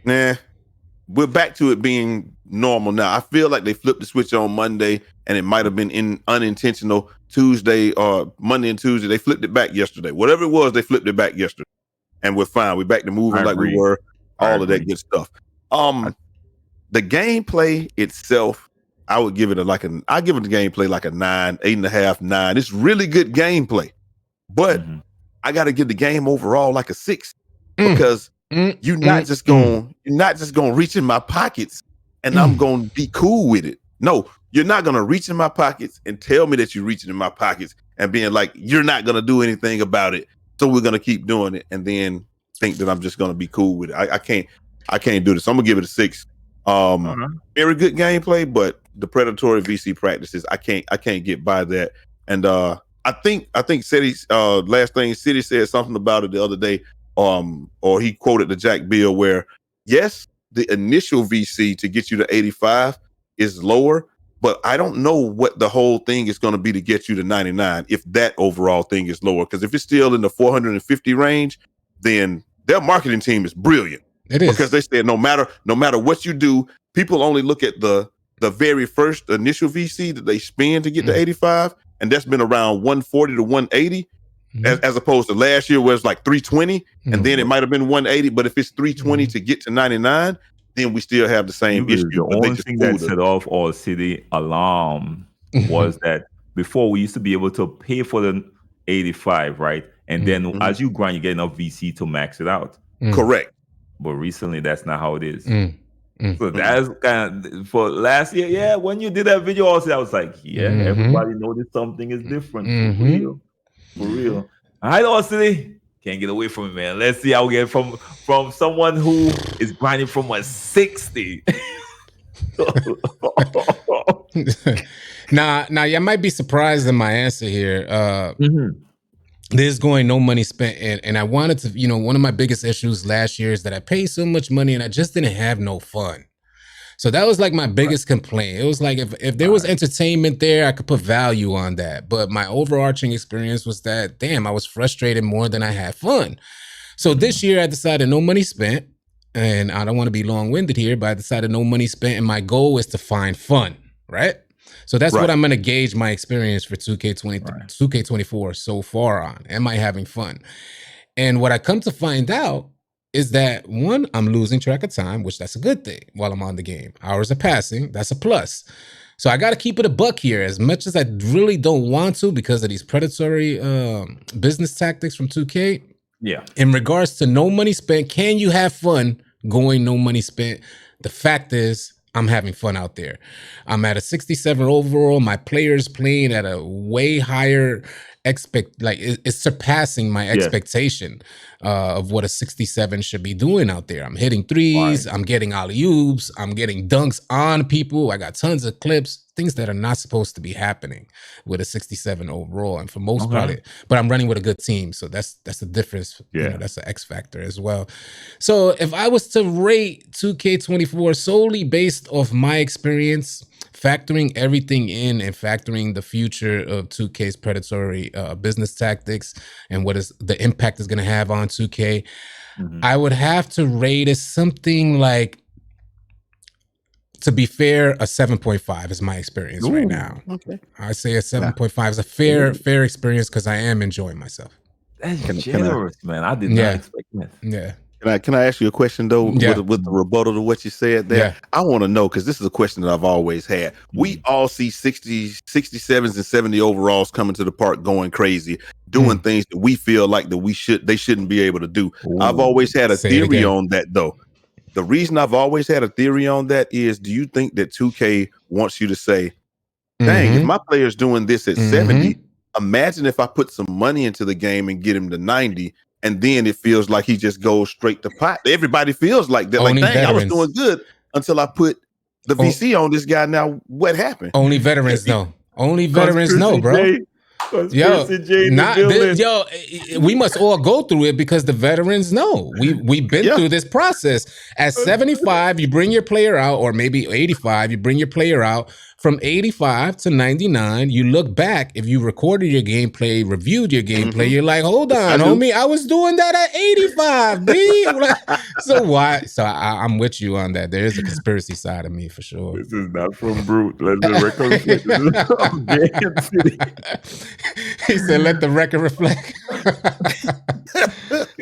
we're back to it being normal now. I feel like they flipped the switch on Monday, and it might have been unintentional. Tuesday or Monday and Tuesday, they flipped it back yesterday. Whatever it was, they flipped it back yesterday, and we're fine. We're back to moving like we were. all of that good stuff. The gameplay itself, I would give it I give it the gameplay like a 9, 8.5, 9. It's really good gameplay, but I got to give the game overall like a 6 because you're not just gonna reach in my pockets and I'm gonna be cool with it. No, you're not gonna reach in my pockets and tell me that you're reaching in my pockets and being like, you're not gonna do anything about it. So we're gonna keep doing it and then think that I'm just gonna be cool with it. I can't do this. So I'm gonna give it a 6. Very good gameplay, but the predatory VC practices, I can't get by that. And I think City's last thing, City said something about it the other day. Or he quoted the Jack Bill where, yes, the initial VC to get you to 85 is lower, but I don't know what the whole thing is going to be to get you to 99 if that overall thing is lower. Because if it's still in the 450 range, then their marketing team is brilliant. It is. Because they said no matter what you do, people only look at the very first initial VC that they spend to get to 85, and that's been around 140 to 180. As opposed to last year where it's like 320 and then it might have been 180, but if it's 320 to get to 99, then we still have the same issue. The only thing that set off AllCity alarm was that before we used to be able to pay for the 85, right? And then as you grind, you get enough VC to max it out. Correct. But recently, that's not how it is. So that's kind of for last year. Yeah, when you did that video, also I was like, everybody noticed something is different. For real. For real. All right, AllCity. Can't get away from it, man. Let's see how we get from someone who is grinding from a 60. Now, you might be surprised in my answer here. There's going no money spent, and I wanted to, one of my biggest issues last year is that I paid so much money and I just didn't have no fun. So that was like my biggest complaint. It was like if there was entertainment there, I could put value on that. But my overarching experience was that, damn, I was frustrated more than I had fun. So this year I decided no money spent, and I don't want to be long-winded here, but I decided no money spent, and my goal is to find fun, right? So that's what I'm going to gauge my experience for 2K24 so far on. Am I having fun? And what I come to find out is that, one, I'm losing track of time, which that's a good thing while I'm on the game. Hours are passing, that's a plus. So I got to keep it a buck here, as much as I really don't want to because of these predatory business tactics from 2K. Yeah. In regards to no money spent, can you have fun going no money spent? The fact is, I'm having fun out there. I'm at a 67 overall. My players playing at a way higher it's surpassing my expectation of what a 67 should be doing out there. I'm hitting threes. I'm getting alley-oops. I'm getting dunks on people. I got tons of clips, things that are not supposed to be happening with a 67 overall. And for most part, but I'm running with a good team. So that's the difference. Yeah. That's an X factor as well. So if I was to rate 2K24 solely based off my experience, factoring everything in and factoring the future of 2K's predatory business tactics and what is the impact is going to have on 2K, I would have to rate it something like, to be fair, a 7.5 is my experience right now. Okay. I say a 7.5 is a fair experience because I am enjoying myself. That's generous, man. I did not expect that. Yeah. Can I ask you a question though, with the rebuttal to what you said there? Yeah. I want to know, because this is a question that I've always had. We all see 60s, 67s, and 70 overalls coming to the park going crazy, doing things that we feel like that they shouldn't be able to do. I've always had a theory on that though. The reason I've always had a theory on that is, do you think that 2K wants you to say, dang, if my player's doing this at 70, imagine if I put some money into the game and get him to 90, and then it feels like he just goes straight to pot. Everybody feels like that. Only like, dang, veterans. I was doing good until I put the VC on this guy. Now, what happened? Only veterans know. Only veterans know, bro. We must all go through it because the veterans know. We've been through this process. At 75, you bring your player out, or maybe 85, you bring your player out. From 85 to 99, you look back. If you recorded your gameplay, reviewed your gameplay, you're like, hold on, homie, I was doing that at 85, B. So why? So I'm with you on that. There is a conspiracy side of me for sure. This is not from Brute. Let the record reflect. He said, let the record reflect.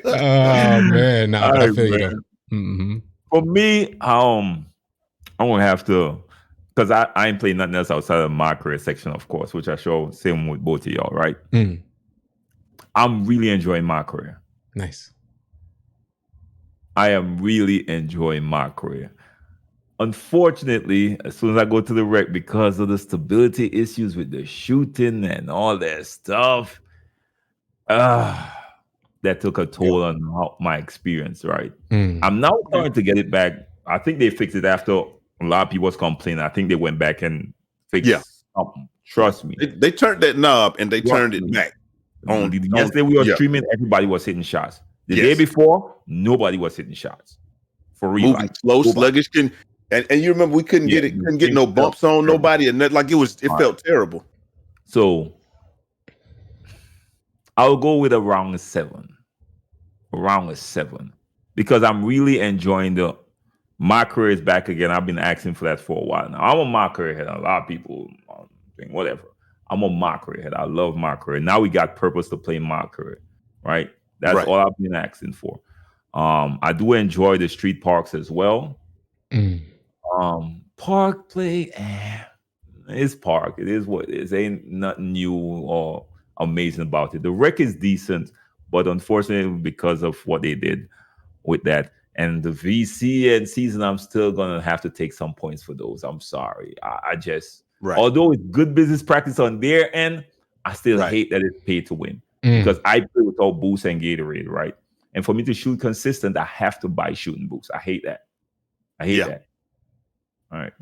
Oh, man. No, I feel you. For me, I'm gonna have to, because I ain't playing nothing else outside of my career section, of course, which I show same with both of y'all, right? I'm really enjoying my career. Nice. I am really enjoying my career. Unfortunately, as soon as I go to the rec, because of the stability issues with the shooting and all that stuff, that took a toll on my experience, right? I'm now starting to get it back. I think they fixed it after a lot of people was complaining. I think they went back and fixed something. Trust me. They turned that knob and they turned it back. Yesterday we were streaming, everybody was hitting shots. The day before, nobody was hitting shots. For real. Moving slow, sluggish. And you remember we couldn't get no bumps on nobody, and like it felt terrible. So I'll go with around a 7. Because I'm really enjoying my career is back again. I've been asking for that for a while now. I'm on my career head. A lot of people think whatever. I'm on my career head. I love my career. Now we got purpose to play my career, right? That's all I've been asking for. I do enjoy the street parks as well. Park play, it's park. It is what it is. Ain't nothing new or amazing about it. The rec is decent, but unfortunately, because of what they did with that and the VC and season, I'm still gonna have to take some points for those. I'm sorry. I just, although it's good business practice on their end, I still hate that it's pay to win because I play without boost and Gatorade, right? And for me to shoot consistent, I have to buy shooting boosts. I hate that. That. All right.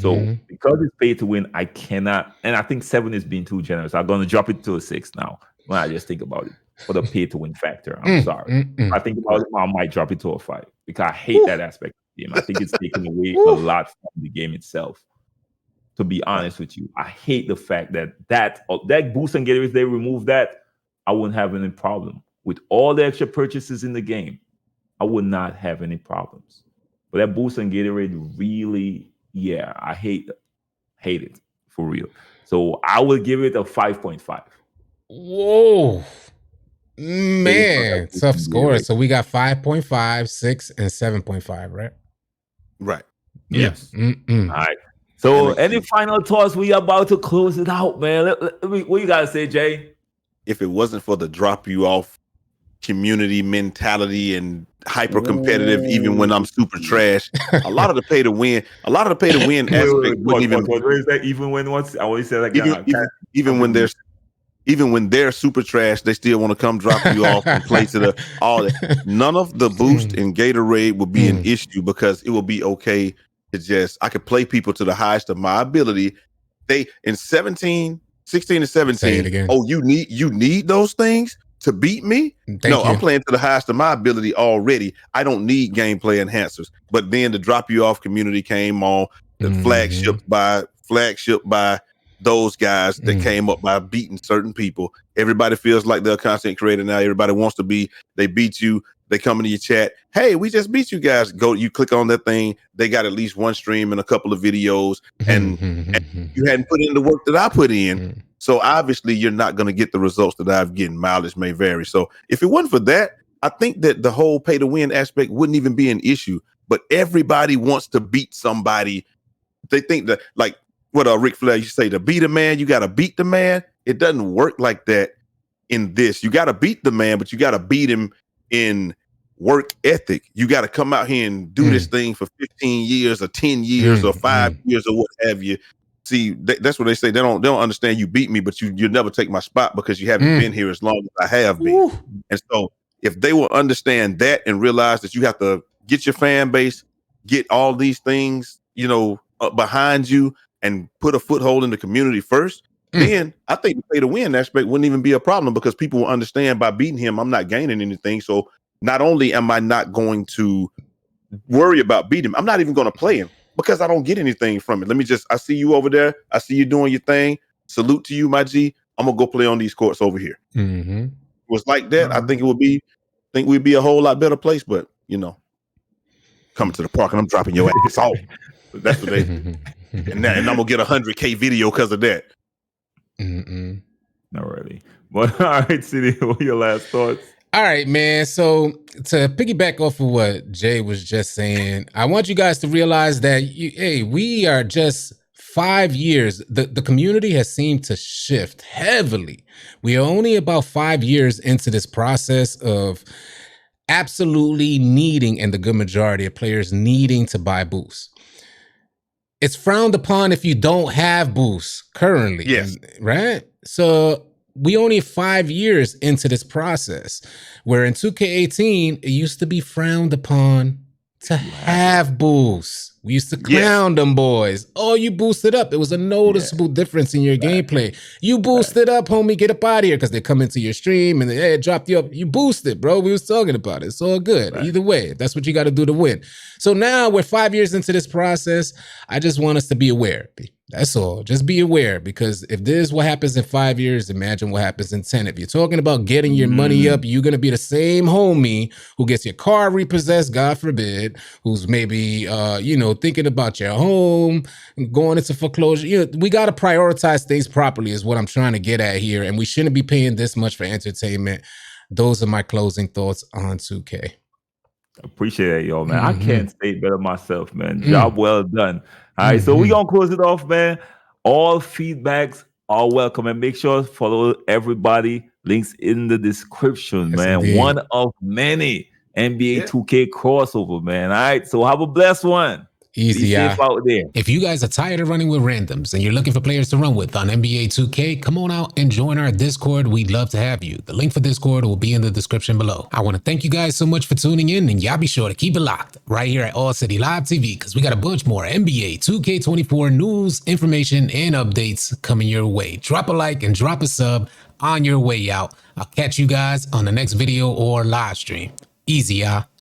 So because it's pay to win, I cannot, and I think 7 is being too generous. I'm gonna drop it to a 6 now when I just think about it for the pay to win factor. I'm sorry. I think about it, I might drop it to a 5 because I hate that aspect of the game. I think it's taking away a lot from the game itself. To be honest with you, I hate the fact that boost and Gatorade, if they remove that, I wouldn't have any problem with all the extra purchases in the game. I would not have any problems. But that boost and Gatorade really, I hate it for real. So I will give it a 5.5. Whoa, man, tough score. So we got 5.5, 6, and 7.5, right? Right. Yes. All right. So any final thoughts? We about to close it out, man. What you gotta say, Jay? If it wasn't for the drop you off community mentality and hyper competitive, even when I'm super trash, a lot of the pay to win aspect wouldn't even. What is that? Even when what's I always say like even when they're super trash, they still want to come drop you off and play to the all that. None of the boost in Gatorade will be an issue because it will be okay to just I could play people to the highest of my ability. They in 16 and 17. Oh, you need those things to beat me? I'm playing to the highest of my ability already. I don't need gameplay enhancers. But then the drop you off community came on, the flagship by those guys that came up by beating certain people. Everybody feels like they're a content creator now. Everybody wants to be. They beat you. They come into your chat. Hey, we just beat you guys. You click on that thing. They got at least one stream and a couple of videos, and you hadn't put in the work that I put in. So obviously you're not going to get the results that I've gotten. Mileage may vary. So if it wasn't for that, I think that the whole pay to win aspect wouldn't even be an issue. But everybody wants to beat somebody. They think that, like what Ric Flair used to say, to beat a man, you got to beat the man. It doesn't work like that in this. You got to beat the man, but you got to beat him in work ethic. You got to come out here and do this thing for 15 years or 10 years or 5 years or what have you. See, that's what they say. They don't understand you beat me, but you'll never take my spot because you haven't been here as long as I have been. And so if they will understand that and realize that you have to get your fan base, get all these things, behind you and put a foothold in the community first, then I think the pay to win aspect wouldn't even be a problem because people will understand by beating him, I'm not gaining anything. So not only am I not going to worry about beating him, I'm not even going to play him because I don't get anything from it. I see you over there. I see you doing your thing. Salute to you, my G. I'm going to go play on these courts over here. If it was like that, I think we'd be a whole lot better place, but coming to the park and I'm dropping your ass off. That's what they and I'm going to get 100K video because of that. Not really. But all right, City, what are your last thoughts? All right, man. So to piggyback off of what Jay was just saying, I want you guys to realize that, we are just 5 years. The community has seemed to shift heavily. We are only about 5 years into this process of absolutely needing, and the good majority of players needing to buy boosts. It's frowned upon if you don't have boosts currently. Yes. Right? So we only 5 years into this process, where in 2K18, it used to be frowned upon to have boosts. We used to clown them boys. Oh, you boosted up. It was a noticeable difference in your gameplay. You boosted up, homie. Get up out of here, because they come into your stream and they dropped you up. You boosted, bro. We was talking about it. It's all good. Either way, that's what you got to do to win. So now we're 5 years into this process. I just want us to be aware. That's all. Just be aware, because if this is what happens in 5 years, imagine what happens in 10. If you're talking about getting your money up, you're going to be the same homie who gets your car repossessed, God forbid, who's maybe, thinking about your home, going into foreclosure. We got to prioritize things properly is what I'm trying to get at here. And we shouldn't be paying this much for entertainment. Those are my closing thoughts on 2K. Appreciate it, yo, man. I can't say it better myself, man. Job well done. All right, so we're going to close it off, man. All feedbacks are welcome. And make sure to follow everybody. Links in the description, man. Indeed. One of many NBA 2K crossover, man. All right, so have a blessed one. Easy, Be safe out there. If you guys are tired of running with randoms and you're looking for players to run with on NBA 2K, come on out and join our Discord. We'd love to have you. The link for Discord will be in the description below. I want to thank you guys so much for tuning in, and y'all be sure to keep it locked right here at AllCity Live TV, because we got a bunch more NBA 2K24 news, information, and updates coming your way. Drop a like and drop a sub on your way out. I'll catch you guys on the next video or live stream. Easy, y'all.